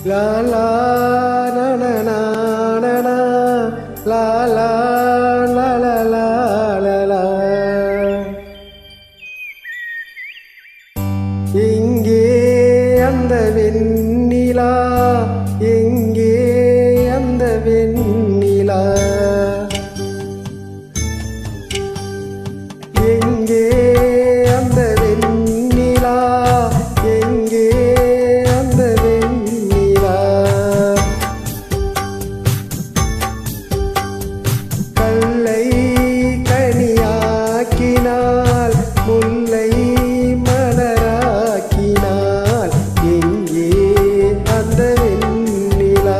லா லா நனனா நனா லா லா லா லா லா லா லா. எங்கே அந்த வெண்ணிலா, எங்கே அந்த வெண்ணிலா, எங்கே அந்த வெண்ணிலா, எங்கே அந்த வெண்ணிலா. கல்லை கனியாக்கினாள், முல்லை மலராக்கினாள், எங்கே அந்த வெண்ணிலா,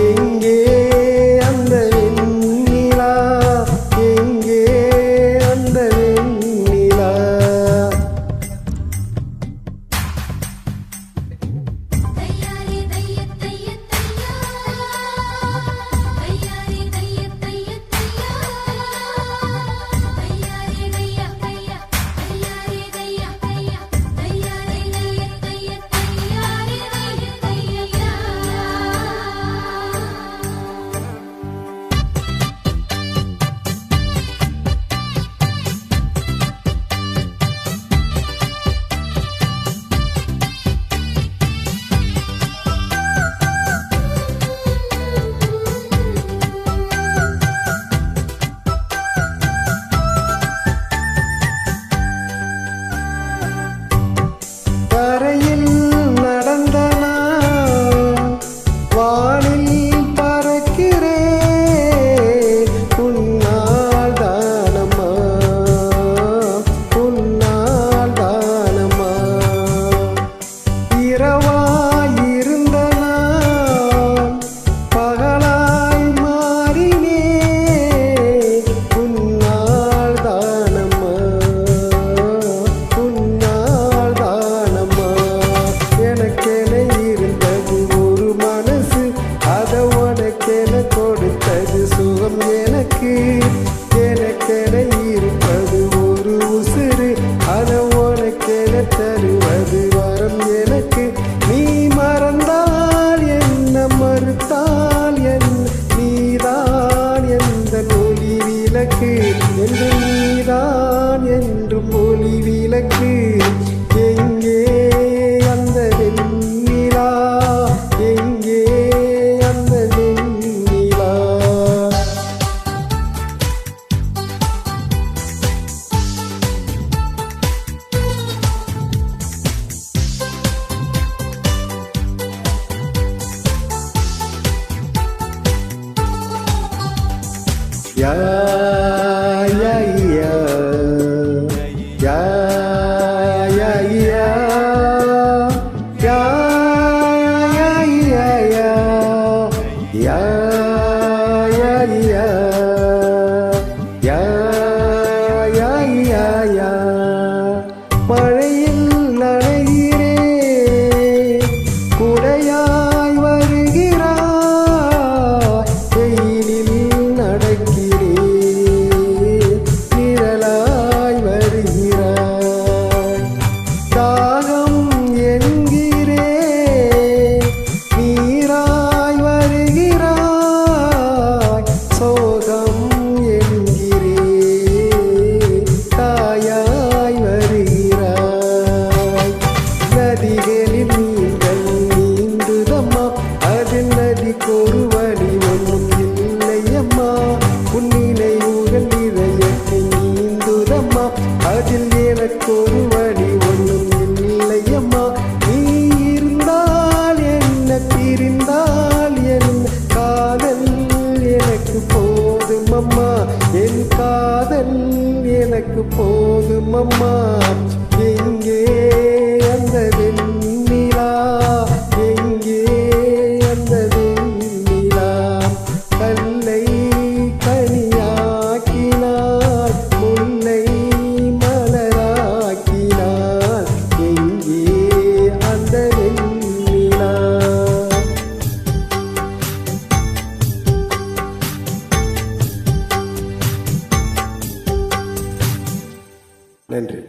எங்கே அந்த வெண்ணிலா, எங்கே அந்த வெண்ணிலா. தையாரி தைய தைய தையா, தையாரி தைய தைய தையா, தையாரி தைய தையா, தையாரி தைய தையா, தையாரி தைய தைய தையாரி தைய தையா. தரையில் நடந்த நான் வானில் பறக்கிறேன், உன்னால் தானம்மா, உன்னால் தானம்மா. இரவாய் இருந்த நான் பகலாய் மாறினேன், உன்னால் தானம்மா, உன்னால் தானம்மா. எனக்கென இருந்தது ஒரு மனசு, அத உனக்கென கொடுத்தது சுகம் எனக்கு. எனக்கென இருப்பது ஒரு உசுறு, அத உனக்கென தருவது வரம் எனக்கு. நீ மறந்தால் என்ன, மறுத்தால் என்ன, நீதான் எந்த ஒளி விளக்கு என்று, நீதான் என்று ஒளி விளக்கு. எங்கே அந்த வெண்ணிலா, எங்கே அந்த வெண்ணிலா. யா யா யா, யா யா யா, யா யா யா யா, யா யா யா, யா யா யா யா. மழையில் நனைகிறேன், குடையாய் வருகிறாய், வெயிலில் நடக்கிறேன், நிழலாய் வருகிறாய். தாகம் என்கிறேன், நீராய் வருகிறாய், சோகம் என்கிறேன், தாயாய் வருகிறாய். நதிகளில் நீங்கள் நீந்துதம்மா, அதில் நதிக்கொரு வழி ஒன்றும் இல்லையம்மா. உன் நினைவுகள் இதயத்தில் நீந்துதம்மா, அதில் எனக்கொரு வழி ஒன்றும் இல்லையம்மா. நீ இருந்தால் என்ன, பிரிந்தால் என்ன, காதல் எனக்கு போதும் அம்மா, என் காதல் எனக்கு போதும் அம்மா. எங்கே அந்த வெண்ணிலா, எங்கே அந்த வெண்ணிலா. கல்லை கனியாக்கினாள், முல்லை மலராக்கினாள், எங்கே அந்த வெண்ணிலா. நன்றி.